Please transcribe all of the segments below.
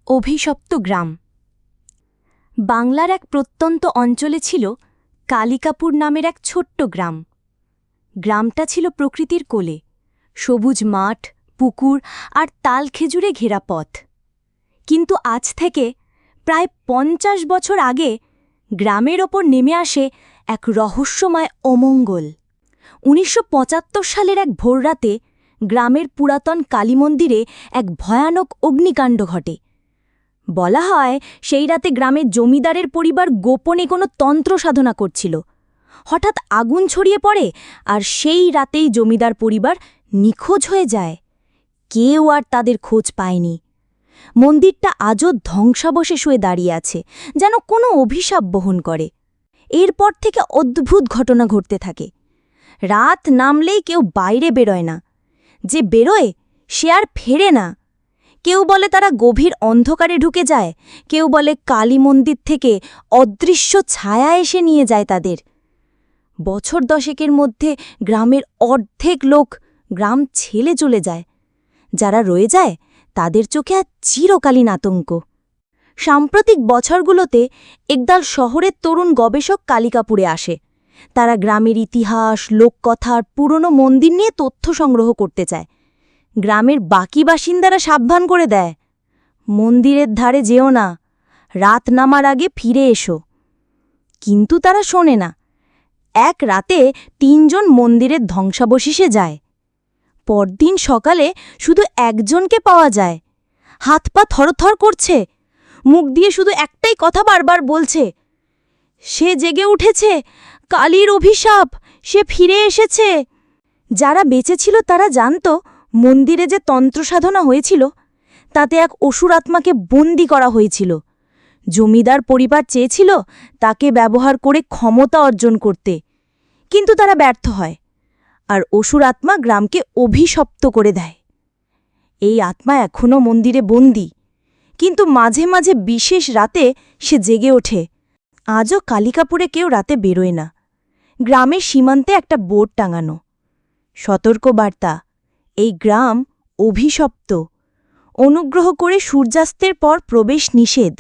অভিশপ্ত গ্রাম। বাংলার এক প্রত্যন্ত অঞ্চলে ছিল কালিকাপুর নামের এক ছোট্ট গ্রাম। গ্রামটা ছিল প্রকৃতির কোলে, সবুজ মাঠ, পুকুর আর তাল খেজুরে ঘেরা পথ। কিন্তু আজ থেকে প্রায় ৫০ বছর আগে গ্রামের ওপর নেমে আসে এক রহস্যময় অমঙ্গল। ১৯৭৫ সালের এক ভোররাতে গ্রামের পুরাতন কালীমন্দিরে এক ভয়ানক অগ্নিকাণ্ড ঘটে। বলা হয় সেই রাতে গ্রামের জমিদারের পরিবার গোপনে কোনো তন্ত্র সাধনা করছিল। হঠাৎ আগুন ছড়িয়ে পড়ে আর সেই রাতেই জমিদার পরিবার নিখোঁজ হয়ে যায়। কেউ আর তাদের খোঁজ পায়নি। মন্দিরটা আজও ধ্বংসাবশেষ হয়ে দাঁড়িয়ে আছে, যেন কোনো অভিশাপ বহন করে। এরপর থেকে অদ্ভুত ঘটনা ঘটতে থাকে। রাত নামলেই কেউ বাইরে বেরোয় না, যে বেরোয় সে আর ফেরে না। কেউ বলে তারা গভীর অন্ধকারে ঢুকে যায়, কেউ বলে কালী মন্দির থেকে অদৃশ্য ছায়া এসে নিয়ে যায় তাদের। বছর দশেকের মধ্যে গ্রামের অর্ধেক লোক গ্রাম ছেড়ে চলে যায়। যারা রয়ে যায় তাদের চোখে আর চিরকালীন আতঙ্ক। সাম্প্রতিক বছরগুলোতে একদল শহরের তরুণ গবেষক কালিকাপুরে আসে। তারা গ্রামের ইতিহাস, লোককথা আর পুরনো মন্দির নিয়ে তথ্য সংগ্রহ করতে চায়। গ্রামের বাকি বাসিন্দারা সাবধান করে দেয়, মন্দিরের ধারে যেও না, রাত নামার আগে ফিরে এসো। কিন্তু তারা শোনে না। এক রাতে ৩ জন মন্দিরের ধ্বংসাবশেষে যায়। পরদিন সকালে শুধু একজনকে পাওয়া যায়। হাত পা থরথর করছে, মুখ দিয়ে শুধু একটাই কথা বারবার বলছে, সে জেগে উঠেছে, কালীর অভিশাপ, সে ফিরে এসেছে। যারা বেঁচে ছিল তারা জানত মন্দিরে যে তন্ত্রসাধনা হয়েছিল তাতে এক অসুর আত্মাকে বন্দী করা হয়েছিল। জমিদার পরিবার চেয়েছিল তাকে ব্যবহার করে ক্ষমতা অর্জন করতে, কিন্তু তারা ব্যর্থ হয় আর অসুর আত্মা গ্রামকে অভিশপ্ত করে দেয়। এই আত্মা এখনও মন্দিরে বন্দী, কিন্তু মাঝে মাঝে বিশেষ রাতে সে জেগে ওঠে। আজও কালিকাপুরে কেউ রাতে বেরোয় না। গ্রামের সীমান্তে একটা বোর্ড টাঙানো, সতর্ক বার্তা, এই গ্রাম অভিশপ্ত, অনুগ্রহ করে সূর্যাস্তের পর প্রবেশ নিষেধ।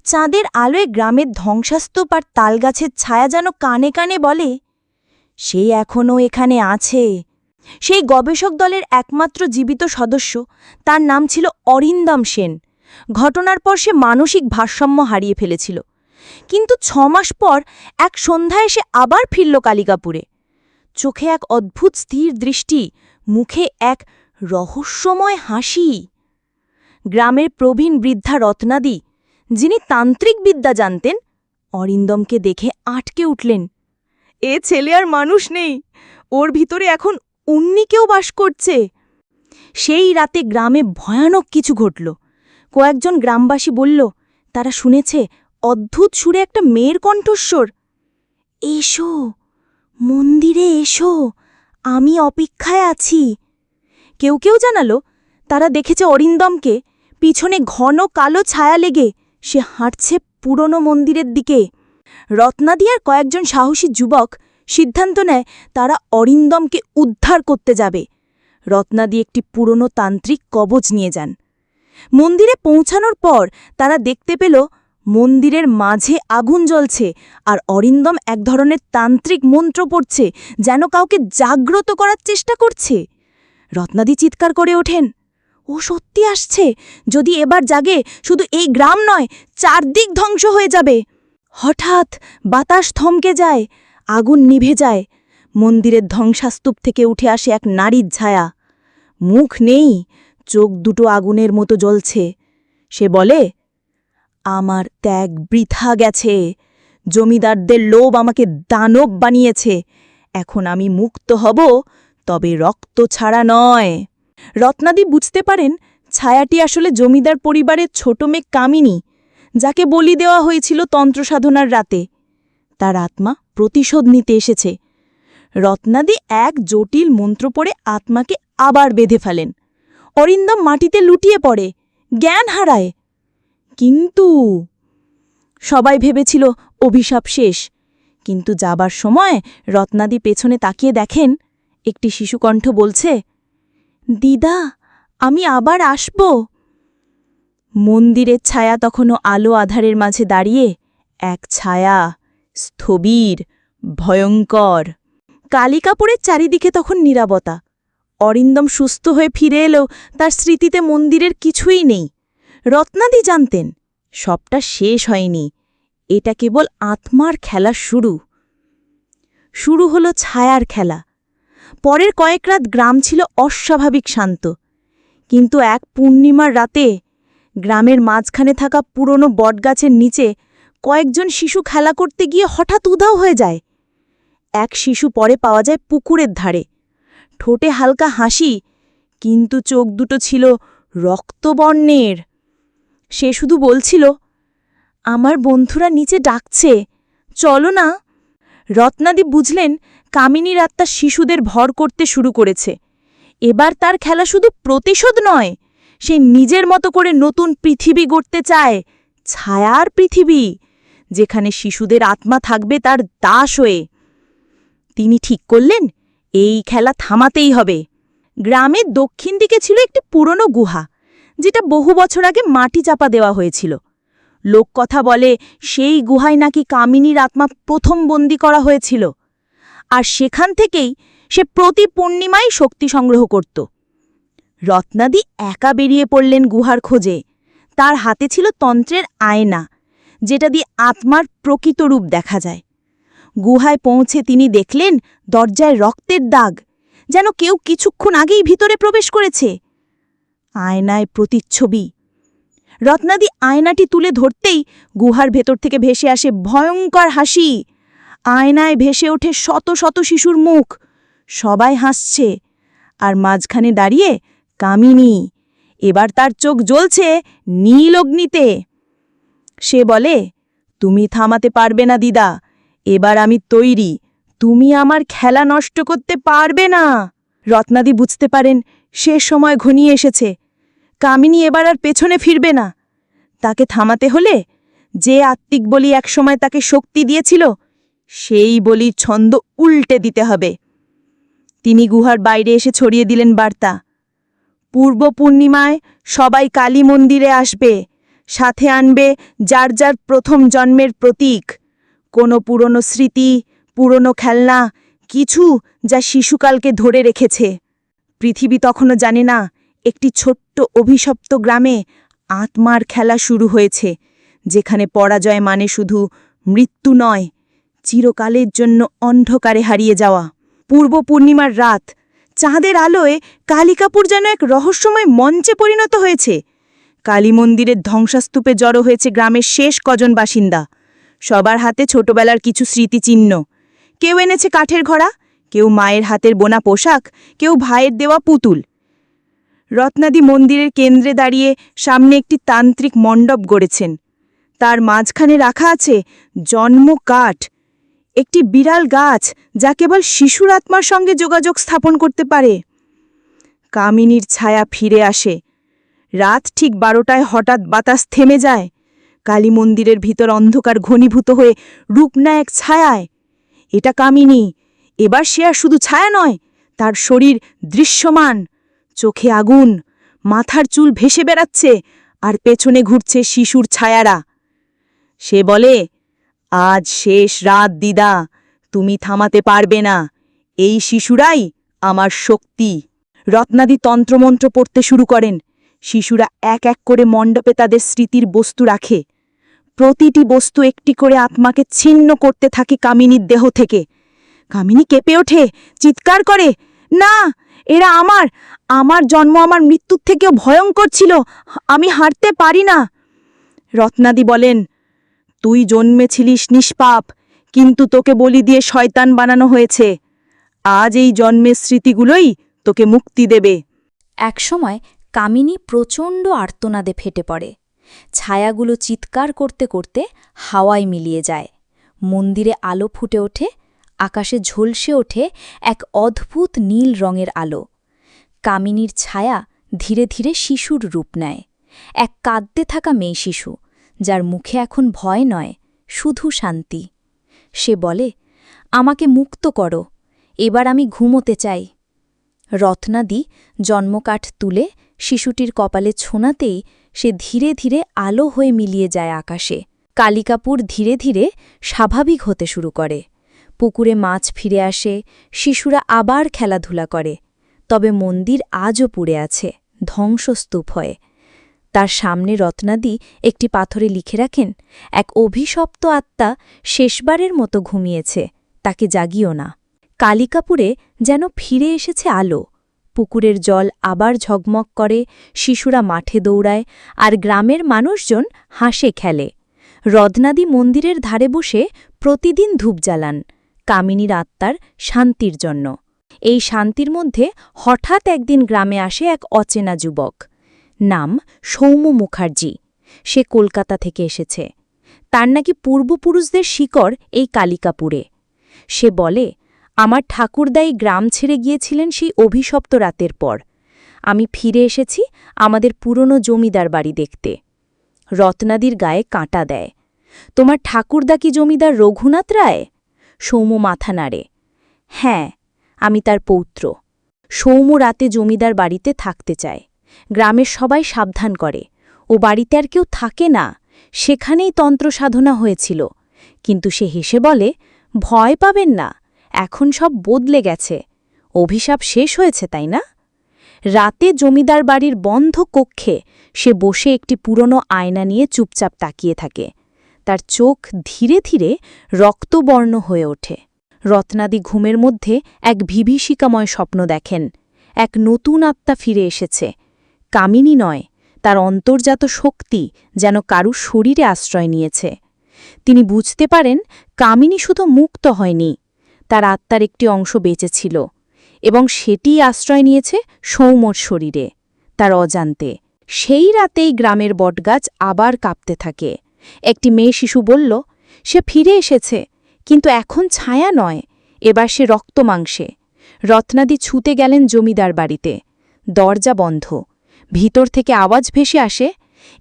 চাঁদের আলোয় গ্রামের ধ্বংসাস্তূপ আর তালগাছের ছায়া যেন কানে কানে বলে, সে এখনও এখানে আছে। সেই গবেষক দলের একমাত্র জীবিত সদস্য, তার নাম ছিল অরিন্দম সেন। ঘটনার পর সে মানসিক ভারসাম্য হারিয়ে ফেলেছিল, কিন্তু ৬ মাস পর এক সন্ধ্যায় সে আবার ফিরল কালিকাপুরে। চোখে এক অদ্ভুত স্থির দৃষ্টি, মুখে এক রহস্যময় হাসি। গ্রামের প্রবীণ বৃদ্ধা রত্নাদি, যিনি তান্ত্রিক বিদ্যা জানতেন, অরিন্দমকে দেখে আটকে উঠলেন। এ ছেলে আর মানুষ নেই, ওর ভিতরে এখন উন্নিকেও বাস করছে। সেই রাতে গ্রামে ভয়ানক কিছু ঘটল। কয়েকজন গ্রামবাসী বলল তারা শুনেছে অদ্ভুত সুরে একটা মেয়ের কণ্ঠস্বর, এসো, মন্দিরে এসো, আমি অপেক্ষায় আছি। কেউ কেউ জানালো তারা দেখেছে অরিন্দমকে, পিছনে ঘন কালো ছায়া লেগে সে হাঁটছে পুরনো মন্দিরের দিকে। রত্নাদি আর কয়েকজন সাহসী যুবক সিদ্ধান্ত নেয় তারা অরিন্দমকে উদ্ধার করতে যাবে। রত্নাদি একটি পুরনো তান্ত্রিক কবচ নিয়ে যান। মন্দিরে পৌঁছানোর পর তারা দেখতে পেল মন্দিরের মাঝে আগুন জ্বলছে আর অরিন্দম এক ধরনের তান্ত্রিক মন্ত্র পড়ছে, যেন কাউকে জাগ্রত করার চেষ্টা করছে। রত্নাদি চিৎকার করে ওঠেন, ও সত্যি আসছে, যদি এবার জাগে শুধু এই গ্রাম নয়, চারদিক ধ্বংস হয়ে যাবে। হঠাৎ বাতাস থমকে যায়, আগুন নিভে যায়। মন্দিরের ধ্বংসাস্তূপ থেকে উঠে আসে এক নারীর ছায়া। মুখ নেই, চোখ দুটো আগুনের মতো জ্বলছে। সে বলে, আমার ত্যাগ বৃথা গেছে, জমিদারদের লোভ আমাকে দানব বানিয়েছে, এখন আমি মুক্ত হব, তবে রক্ত ছাড়া নয়। রত্নাদি বুঝতে পারেন ছায়াটি আসলে জমিদার পরিবারের ছোট মেয়ে কামিনী, যাকে বলি দেওয়া হয়েছিল তন্ত্রসাধনার রাতে। তার আত্মা প্রতিশোধ নিতে এসেছে। রত্নাদি এক জটিল মন্ত্র পড়ে আত্মাকে আবার বেঁধে ফেলেন। অরিন্দম মাটিতে লুটিয়ে পড়ে, জ্ঞান হারায়। কিন্তু সবাই ভেবেছিল অভিশাপ শেষ। কিন্তু যাবার সময় রত্নাদি পেছনে তাকিয়ে দেখেন একটি শিশুকণ্ঠ বলছে, দিদা, আমি আবার আসব। মন্দিরের ছায়া তখনও আলো আধারের মাঝে দাঁড়িয়ে, এক ছায়া, স্থবির, ভয়ঙ্কর। কালিকাপুরের চারিদিকে তখন নীরবতা। অরিন্দম সুস্থ হয়ে ফিরে এলেও তার স্মৃতিতে মন্দিরের কিছুই নেই। রত্নাদি জানতেন সবটা শেষ হয়নি, এটা কেবল আত্মার খেলা শুরু হলো ছায়ার খেলা। পরের কয়েক রাত গ্রাম ছিল অস্বাভাবিক শান্ত, কিন্তু এক পূর্ণিমার রাতে গ্রামের মাঝখানে থাকা পুরনো বটগাছের নিচে কয়েকজন শিশু খেলা করতে গিয়ে হঠাৎ উধাও হয়ে যায়। এক শিশু পরে পাওয়া যায় পুকুরের ধারে, ঠোঁটে হালকা হাসি, কিন্তু চোখ দুটো ছিল রক্তবর্ণের। সে শুধু বলছিল, আমার বন্ধুরা নিচে ডাকছে, চলো না। রত্নাদি বুঝলেন কামিনীর আত্মা শিশুদের ভর করতে শুরু করেছে। এবার তার খেলা শুধু প্রতিশোধ নয়, সে নিজের মতো করে নতুন পৃথিবী গড়তে চায়, ছায়ার পৃথিবী, যেখানে শিশুদের আত্মা থাকবে তার দাস হয়ে। তিনি ঠিক করলেন এই খেলা থামাতেই হবে। গ্রামের দক্ষিণ দিকে ছিল একটি পুরনো গুহা, যেটা বহু বছর আগে মাটি চাপা দেওয়া হয়েছিল। লোককথা বলে সেই গুহায় নাকি কামিনীর আত্মা প্রথম বন্দী করা হয়েছিল, আর সেখান থেকেই সে প্রতি পূর্ণিমায় শক্তি সংগ্রহ করত। রত্নাদি একা বেরিয়ে পড়লেন গুহার খোঁজে। তার হাতে ছিল তন্ত্রের আয়না, যেটা দিয়ে আত্মার প্রকৃত রূপ দেখা যায়। গুহায় পৌঁছে তিনি দেখলেন দরজায় রক্তের দাগ, যেন কেউ কিছুক্ষণ আগেই ভিতরে প্রবেশ করেছে। আয়নায় প্রতিচ্ছবি। রত্নাদি আয়নাটি তুলে ধরতেই গুহার ভেতর থেকে ভেসে আসে ভয়ঙ্কর হাসি। আয়নায় ভেসে ওঠে শত শত শিশুর মুখ, সবাই হাসছে, আর মাঝখানে দাঁড়িয়ে কামিনী। এবার তার চোখ জ্বলছে নীল অগ্নিতে। সে বলে, তুমি থামাতে পারবে না দিদা, এবার আমি তৈরি, তুমি আমার খেলা নষ্ট করতে পারবে না। রত্নাদি বুঝতে পারেন শেষ সময় ঘনিয়ে এসেছে। কামিনী এবার আর পেছনে ফিরবে না। তাকে থামাতে হলে যে আত্মিক বলি একসময় তাকে শক্তি দিয়েছিল, সেই বলির ছন্দ উল্টে দিতে হবে। তিনি গুহার বাইরে এসে ছড়িয়ে দিলেন বার্তা, পূর্ব পূর্ণিমায় সবাই কালী মন্দিরে আসবে, সাথে আনবে যার যার প্রথম জন্মের প্রতীক, কোনো পুরনো স্মৃতি, পুরনো খেলনা, কিছু যা শিশুকালকে ধরে রেখেছে। পৃথিবী তখনও জানে না একটি ছোট্ট অভিশপ্ত গ্রামে আত্মার খেলা শুরু হয়েছে, যেখানে পরাজয় মানে শুধু মৃত্যু নয়, চিরকালের জন্য অন্ধকারে হারিয়ে যাওয়া। পূর্ব পূর্ণিমার রাত, চাঁদের আলোয় কালিকাপুর যেন এক রহস্যময় মঞ্চে পরিণত হয়েছে। কালী মন্দিরের ধ্বংসস্তূপে জড়ো হয়েছে গ্রামের শেষ কজন বাসিন্দা। সবার হাতে ছোটবেলার কিছু স্মৃতিচিহ্ন। কেউ এনেছে কাঠের ঘোড়া, কেউ মায়ের হাতের বোনা পোশাক, কেউ ভাইয়ের দেওয়া পুতুল। রত্নাদি মন্দিরের কেন্দ্রে দাঁড়িয়ে সামনে একটি তান্ত্রিক মণ্ডপ গড়েছেন। তার মাঝখানে রাখা আছে জন্ম কাঠ, একটি বিড়াল গাছ যা কেবল শিশুর আত্মার সঙ্গে যোগাযোগ স্থাপন করতে পারে। কামিনীর ছায়া ফিরে আসে। রাত ঠিক 12টায় হঠাৎ বাতাস থেমে যায়। কালী মন্দিরের ভিতর অন্ধকার ঘনীভূত হয়ে রূপ নেয় এক ছায়ায়। এটা কামিনী। এবার সে আর শুধু ছায়া নয়, তার শরীর দৃশ্যমান, চোখে আগুন, মাথার চুল ভেসে বেড়াচ্ছে, আর পেছনে ঘুরছে শিশুর ছায়ারা। সে বলে, আজ শেষ রাত দিদা, তুমি থামাতে পারবে না, এই শিশুরাই আমার শক্তি। রত্নাদি তন্ত্রমন্ত্র পড়তে শুরু করেন। শিশুরা এক এক করে মণ্ডপে তাদের স্মৃতির বস্তু রাখে। প্রতিটি বস্তু একটি করে আত্মাকে ছিন্ন করতে থাকে কামিনীর দেহ থেকে। কামিনী কেঁপে ওঠে, চিৎকার করে, না, এরা আমার জন্ম আমার মৃত্যুর থেকেও ভয়ঙ্কর ছিল, আমি হারতে পারি না। রত্নাদি বলেন, তুই জন্মেছিলিস নিষ্পাপ, কিন্তু তোকে বলি দিয়ে শয়তান বানানো হয়েছে। আজ এই জন্মের স্মৃতিগুলোই তোকে মুক্তি দেবে। একসময় কামিনী প্রচণ্ড আর্তনাদে ফেটে পড়ে। ছায়াগুলো চিৎকার করতে করতে হাওয়ায় মিলিয়ে যায়। মন্দিরে আলো ফুটে ওঠে, আকাশে ঝলসে ওঠে এক অদ্ভুত নীল রঙের আলো। কামিনীর ছায়া ধীরে ধীরে শিশুর রূপ নেয়, এক কাঁদতে থাকা মেয়ে শিশু, যার মুখে এখন ভয় নয়, শুধু শান্তি। সে বলে, আমাকে মুক্ত করো, এবার আমি ঘুমোতে চাই। রত্নাদি জন্মকাঠ তুলে শিশুটির কপালে ছোঁয়াতেই সে ধীরে ধীরে আলো হয়ে মিলিয়ে যায় আকাশে। কালিকাপুর ধীরে ধীরে স্বাভাবিক হতে শুরু করে। পুকুরে মাছ ফিরে আসে, শিশুরা আবার খেলাধুলা করে। তবে মন্দির আজও পুড়ে আছে, ধ্বংসস্তূপ হয়ে। তার সামনে রত্নাদি একটি পাথরে লিখে রাখেন, এক অভিশপ্ত আত্মা শেষবারের মতো ঘুমিয়েছে, তাকে জাগিও না। কালিকাপুরে যেন ফিরে এসেছে আলো। পুকুরের জল আবার ঝকমক করে, শিশুরা মাঠে দৌড়ায়, আর গ্রামের মানুষজন হাসে খেলে। রত্নাদি মন্দিরের ধারে বসে প্রতিদিন ধূপ জ্বালান, কামিনীর আত্মার শান্তির জন্য। এই শান্তির মধ্যে হঠাৎ একদিন গ্রামে আসে এক অচেনা যুবক। নাম সৌম্য মুখার্জি। সে কলকাতা থেকে এসেছে। তার নাকি পূর্বপুরুষদের শিকড় এই কালিকাপুরে। সে বলে, আমার ঠাকুরদাই গ্রাম ছেড়ে গিয়েছিলেন সেই অভিশপ্ত রাতের পর। আমি ফিরে এসেছি আমাদের পুরনো জমিদার বাড়ি দেখতে। রত্নাদির গায়ে কাঁটা দেয়। তোমার ঠাকুরদা কি জমিদার রঘুনাথ রায়? সৌম্য মাথা নাড়ে। হ্যাঁ, আমি তার পৌত্র। সৌম্য রাতে জমিদার বাড়িতে থাকতে চায়। গ্রামের সবাই সাবধান করে, ও বাড়িতে আর কেউ থাকে না, সেখানেই তন্ত্র সাধনা হয়েছিল। কিন্তু সে হেসে বলে, ভয় পাবেন না, এখন সব বদলে গেছে, অভিশাপ শেষ হয়েছে, তাই না? রাতে জমিদার বাড়ির বন্ধ কক্ষে সে বসে একটি পুরনো আয়না নিয়ে চুপচাপ তাকিয়ে থাকে। তার চোখ ধীরে ধীরে রক্তবর্ণ হয়ে ওঠে। রত্নাদি ঘুমের মধ্যে এক বিভীষিকাময় স্বপ্ন দেখেন। এক নতুন আত্মা ফিরে এসেছে। কামিনী নয়, তার অন্তর্জাত শক্তি যেন কারু শরীরে আশ্রয় নিয়েছে। তিনি বুঝতে পারেন কামিনী শুধু মুক্ত হয়নি, তার আত্মার একটি অংশ বেঁচেছিল, এবং সেটিই আশ্রয় নিয়েছে সৌম্যর শরীরে, তার অজান্তে। সেই রাতেই গ্রামের বটগাছ আবার কাঁপতে থাকে। একটি মেয়ে শিশু বলল, সে ফিরে এসেছে, কিন্তু এখন ছায়া নয়, এবার সে রক্তমাংসে। রত্নাদি ছুতে গেলেন জমিদার বাড়িতে। দরজা বন্ধ। ভিতর থেকে আওয়াজ ভেসে আসে,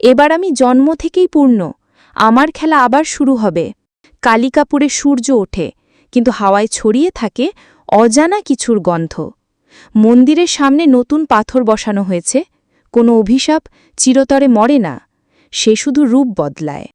এবার আমি জন্ম থেকেই পূর্ণ, আমার খেলা আবার শুরু হবে। কালিকাপুরে সূর্য ওঠে, কিন্তু হাওয়ায় ছড়িয়ে থাকে অজানা কিছুর গন্ধ। মন্দিরের সামনে নতুন পাথর বসানো হয়েছে। কোনো অভিশাপ চিরতরে মরে না, সে শুধু রূপ বদলায়।